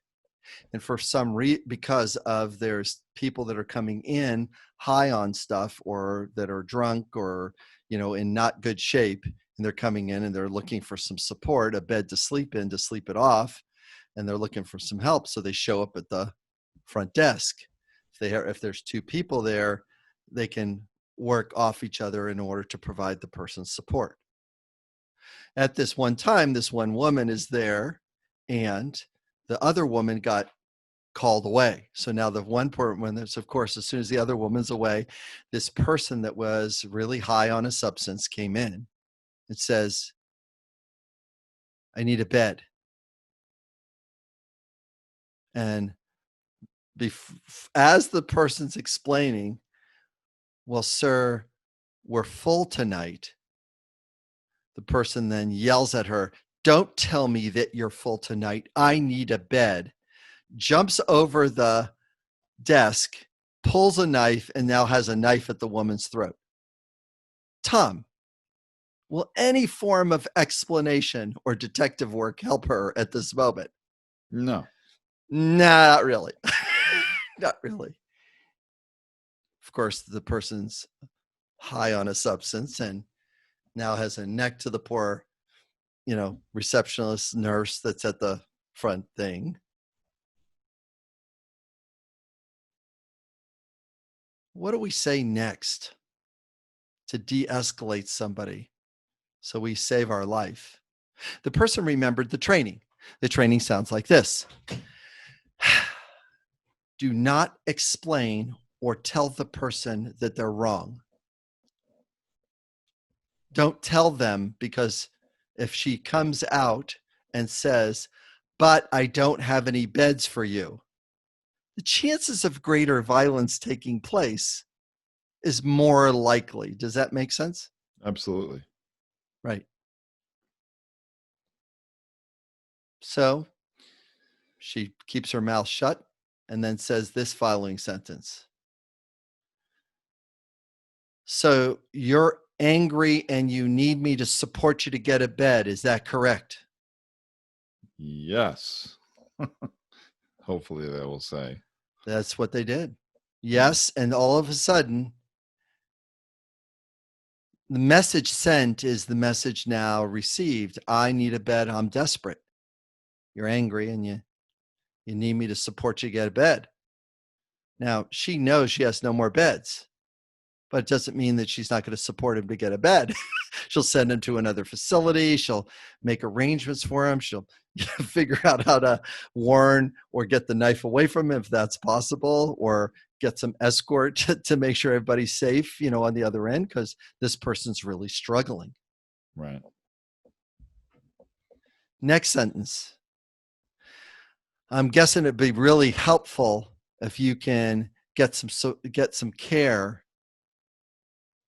And for some reason, because of there's people that are coming in high on stuff, or that are drunk, or in not good shape, and they're coming in and they're looking for some support, a bed to sleep in, to sleep it off, and they're looking for some help. So they show up at the front desk. If there's two people there, they can work off each other in order to provide the person support. At this one time, this one woman is there, and the other woman got called away. So now the one woman, that's, of course, as soon as the other woman's away, this person that was really high on a substance came in. It says, I need a bed. And as the person's explaining, well, sir, we're full tonight. The person then yells at her, don't tell me that you're full tonight. I need a bed. Jumps over the desk pulls a knife and now has a knife at the woman's throat. Tom, will any form of explanation or detective work help her at this moment? No. Not really. Not really. Of course, the person's high on a substance and now has a neck to the poor, receptionist nurse that's at the front thing. What do we say next to de-escalate somebody so we save our life? The person remembered the training. The training sounds like this. Do not explain or tell the person that they're wrong. Don't tell them, because if she comes out and says, but I don't have any beds for you, the chances of greater violence taking place is more likely. Does that make sense? Absolutely. Right. So she keeps her mouth shut and then says this following sentence. So you're angry and you need me to support you to get a bed. Is that correct? Yes. Hopefully they will say. That's what they did. Yes. And all of a sudden, the message sent is the message now received. I need a bed. I'm desperate. You're angry and you need me to support you to get a bed. Now, she knows she has no more beds, but it doesn't mean that she's not going to support him to get a bed. She'll send him to another facility. She'll make arrangements for him. She'll figure out how to warn or get the knife away from him if that's possible, or get some escort to make sure everybody's safe, on the other end, because this person's really struggling. Right. Next sentence. I'm guessing it'd be really helpful if you can get some care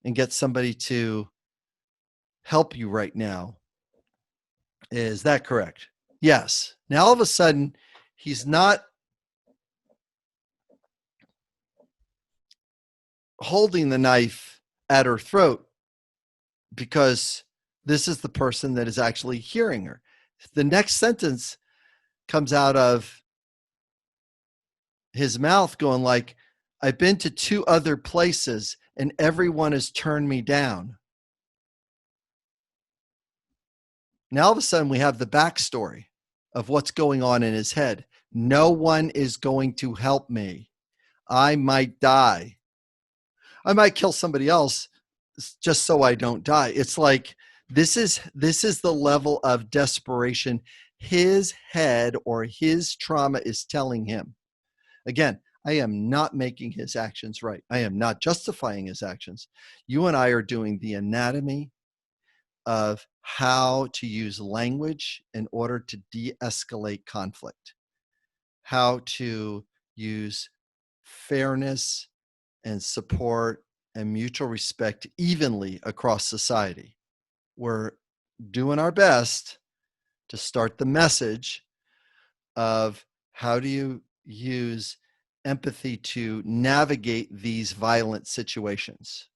and get somebody to help you right now. Is that correct? Yes. Now all of a sudden, he's not holding the knife at her throat, because this is the person that is actually hearing her. The next sentence comes out of his mouth going like, I've been to 2 other places and everyone has turned me down. Now all of a sudden we have the backstory of what's going on in his head. No one is going to help me. I might die. I might kill somebody else just so I don't die. It's like, this is the level of desperation his head or his trauma is telling him. Again, I am not making his actions right. I am not justifying his actions. You and I are doing the anatomy of how to use language in order to de-escalate conflict, how to use fairness and support and mutual respect evenly across society. We're doing our best to start the message of how do you use empathy to navigate these violent situations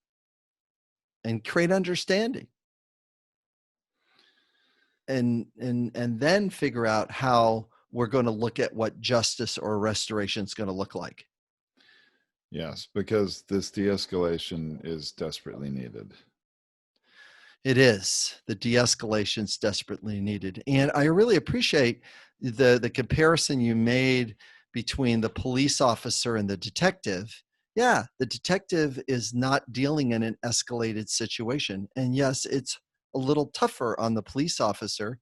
and create understanding, and then figure out how we're going to look at what justice or restoration is going to look like. Yes, because this de-escalation is desperately needed. It is. The de-escalation is desperately needed. And I really appreciate the comparison you made between the police officer and the detective. Yeah, the detective is not dealing in an escalated situation. And yes, it's a little tougher on the police officer,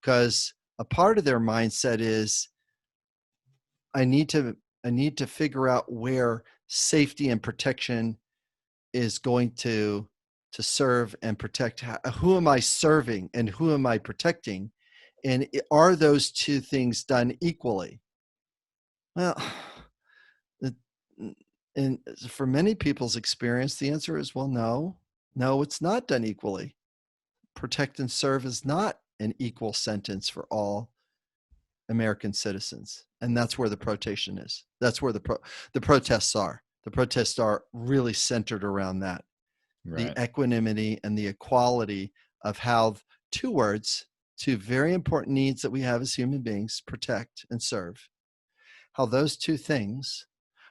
because a part of their mindset is, I need to figure out where safety and protection is going to serve and protect. Who am I serving and who am I protecting? And are those 2 things done equally? Well, and for many people's experience, the answer is, well, no, it's not done equally. Protect and serve is not an equal sentence for all American citizens. And that's where the protestation is. That's where the protests are. The protests are really centered around that, Right. the equanimity and the equality of how two words, two very important needs that we have as human beings, protect and serve, how those two things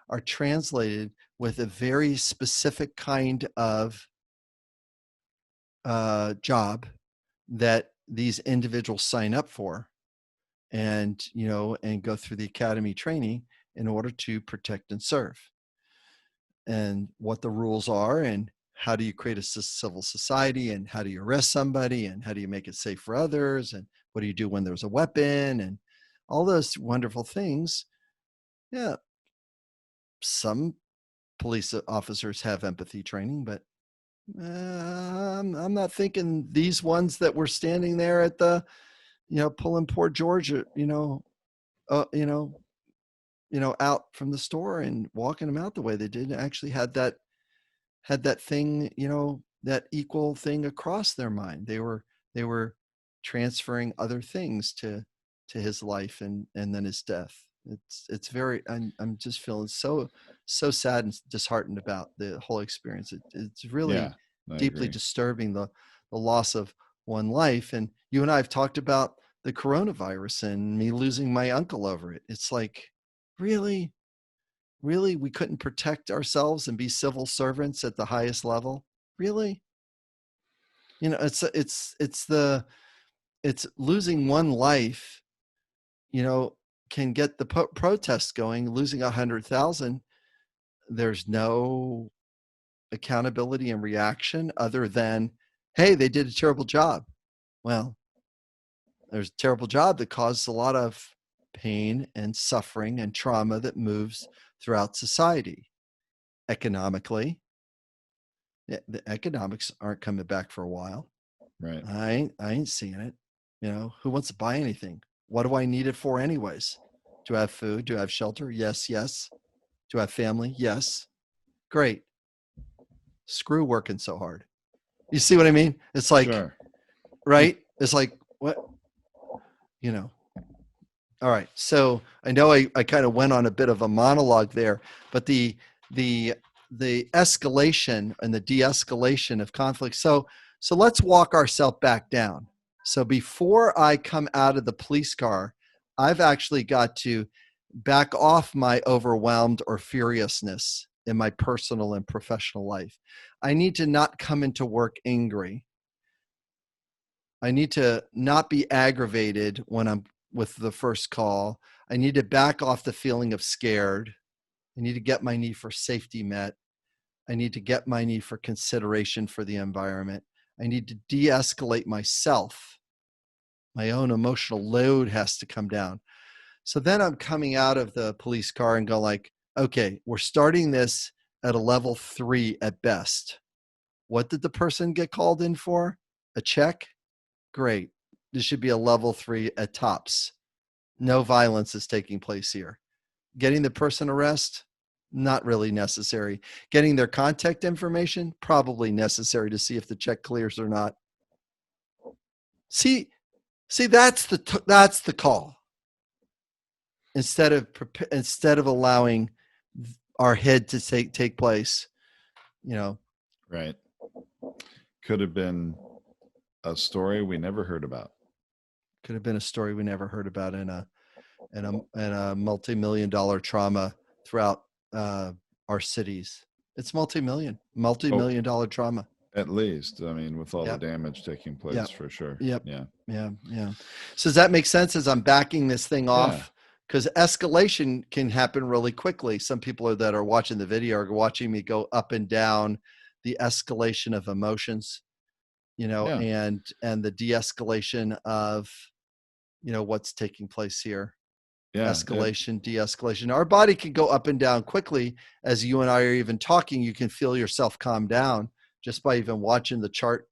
are translated with a very specific kind of job that these individuals sign up for, and and go through the academy training in order to protect and serve, and what the rules are, and how do you create a civil society, and how do you arrest somebody, and how do you make it safe for others, and what do you do when there's a weapon, and all those wonderful things. Yeah, some police officers have empathy training, but I'm not thinking these ones that were standing there at the, pulling poor George, out from the store and walking him out the way they did, actually had that thing, that equal thing across their mind. They were transferring other things to his life and then his death. It's very, I'm just feeling so sad and disheartened about the whole experience. It's really deeply agree. disturbing, the loss of one life. And you and I have talked about the coronavirus and me losing my uncle over it. It's like, really we couldn't protect ourselves and be civil servants at the highest level? Really? It's losing one life, can get the protests going. Losing 100,000, there's no accountability and reaction other than, hey, they did a terrible job. Well, there's a terrible job that caused a lot of pain and suffering and trauma that moves throughout society. Economically, the economics aren't coming back for a while. Right. I ain't seeing it. Who wants to buy anything? What do I need it for anyways? Do I have food? Do I have shelter? Yes. Do I have family? Yes. Great. Screw working so hard. You see what I mean? It's like, sure. Right? It's like, what? All right. So I know I kind of went on a bit of a monologue there, but the escalation and the de-escalation of conflict. So let's walk ourselves back down. So before I come out of the police car, I've actually got to back off my overwhelmed or furiousness in my personal and professional life. I need to not come into work angry. I need to not be aggravated when I'm with the first call. I need to back off the feeling of scared. I need to get my need for safety met. I need to get my need for consideration for the environment. I need to de-escalate myself. My own emotional load has to come down. So then I'm coming out of the police car and go like, okay, we're starting this at a level 3 at best. What did the person get called in for? A check? Great. This should be a level 3 at tops. No violence is taking place here. Getting the person arrested? Not really necessary. Getting their contact information? Probably necessary to see if the check clears or not. See, that's the call. Instead of allowing our head to take place, Right. Could have been a story we never heard about. Could have been a story we never heard about in a multi-million-dollar trauma throughout our cities. It's multi-million dollar trauma. At least, I mean, with all the damage taking place, for sure. Yep. Yeah. So does that make sense as I'm backing this thing off? Because escalation can happen really quickly. Some people that are watching the video are watching me go up and down the escalation of emotions, and the de-escalation of, what's taking place here. Escalation, de-escalation. Our body can go up and down quickly. As you and I are even talking, you can feel yourself calm down just by even watching the chart,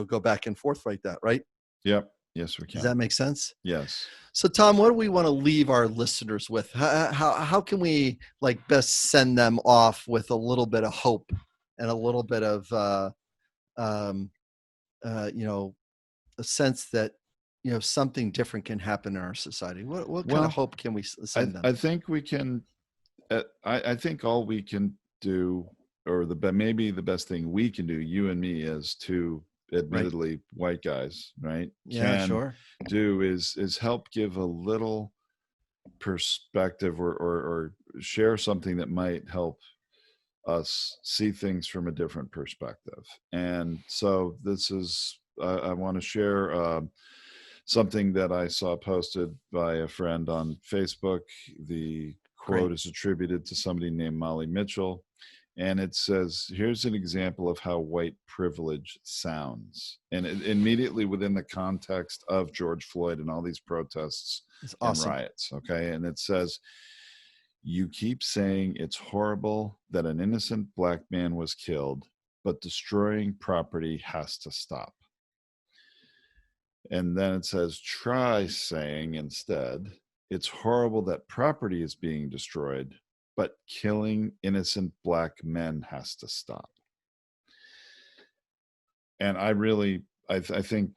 go back and forth like that, right? Yep. Yes, we can. Does that make sense? Yes. So Tom, what do we want to leave our listeners with? How can we best send them off with a little bit of hope and a little bit of, a sense that, something different can happen in our society? What kind of hope can we send them? I think we can I think all we can do, or maybe the best thing we can do, you and me as two admittedly white guys, right? Yeah, can sure. do is help give a little perspective or share something that might help us see things from a different perspective. And so this is, I want to share something that I saw posted by a friend on Facebook. The quote is attributed to somebody named Molly Mitchell. And it says, here's an example of how white privilege sounds. And immediately within the context of George Floyd and all these protests and riots. Okay. And it says, you keep saying it's horrible that an innocent black man was killed, but destroying property has to stop. And then it says, try saying instead, it's horrible that property is being destroyed, but killing innocent black men has to stop. And I think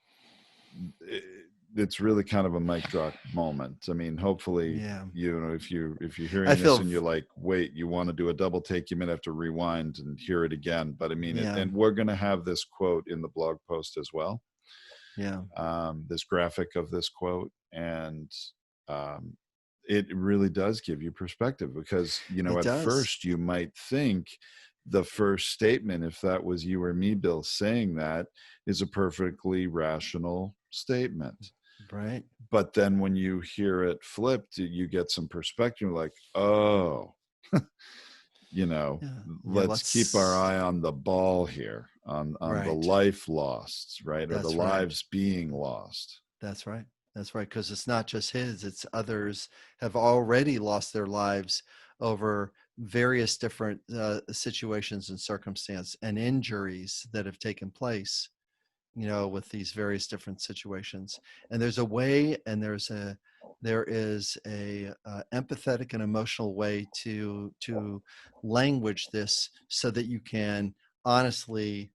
it's really kind of a mic drop moment. I mean, hopefully, if you're hearing this and you're like, wait, you want to do a double take, you might have to rewind and hear it again. But I mean, and we're going to have this quote in the blog post as well. This graphic of this quote, and it really does give you perspective, because first you might think the first statement, if that was you or me, Bill, saying that, is a perfectly rational statement, right? But then when you hear it flipped, you get some perspective, like, oh, let's keep our eye on the ball here, on the life lost, right? Or the lives being lost. That's right. That's right. Because it's not just his, it's others have already lost their lives over various different situations and circumstance and injuries that have taken place, with these various different situations. And there's a way, and there is a empathetic and emotional way to language this, so that you can honestly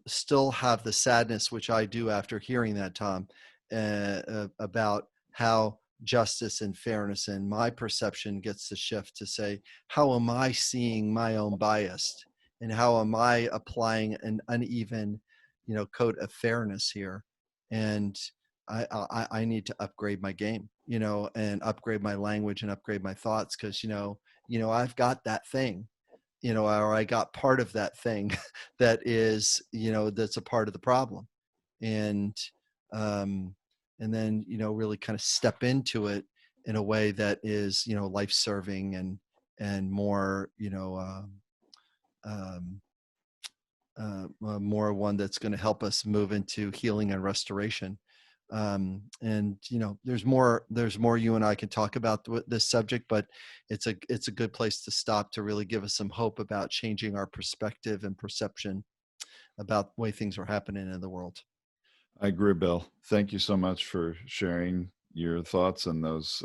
still have the sadness, which I do after hearing that, Tom, about how justice and fairness and my perception gets to shift to say, how am I seeing my own bias, and how am I applying an uneven, code of fairness here? And I need to upgrade my game, and upgrade my language and upgrade my thoughts, because I've got that thing, or I got part of that thing that is, that's a part of the problem. And then, really kind of step into it in a way that is, life-serving and more, more one that's going to help us move into healing and restoration. And there's more you and I can talk about this subject, but it's a good place to stop, to really give us some hope about changing our perspective and perception about the way things are happening in the world. I agree, Bill. Thank you so much for sharing your thoughts and those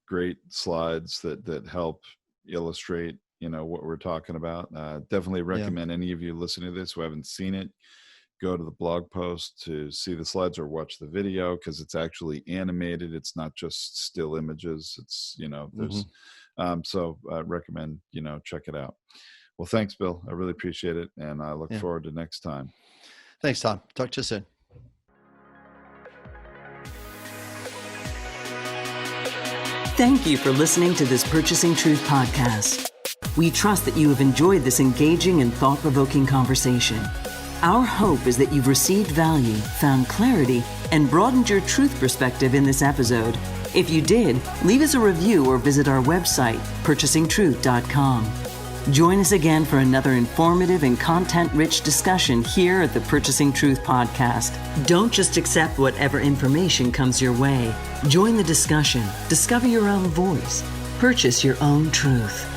great slides that help illustrate, what we're talking about. Definitely recommend any of you listening to this who haven't seen it, go to the blog post to see the slides or watch the video, because it's actually animated. It's not just still images. It's, there's, so I recommend, check it out. Well, thanks, Bill. I really appreciate it. And I look forward to next time. Thanks, Tom. Talk to you soon. Thank you for listening to this Purchasing Truth podcast. We trust that you have enjoyed this engaging and thought-provoking conversation. Our hope is that you've received value, found clarity, and broadened your truth perspective in this episode. If you did, leave us a review or visit our website, purchasingtruth.com. Join us again for another informative and content-rich discussion here at the Purchasing Truth podcast. Don't just accept whatever information comes your way. Join the discussion. Discover your own voice. Purchase your own truth.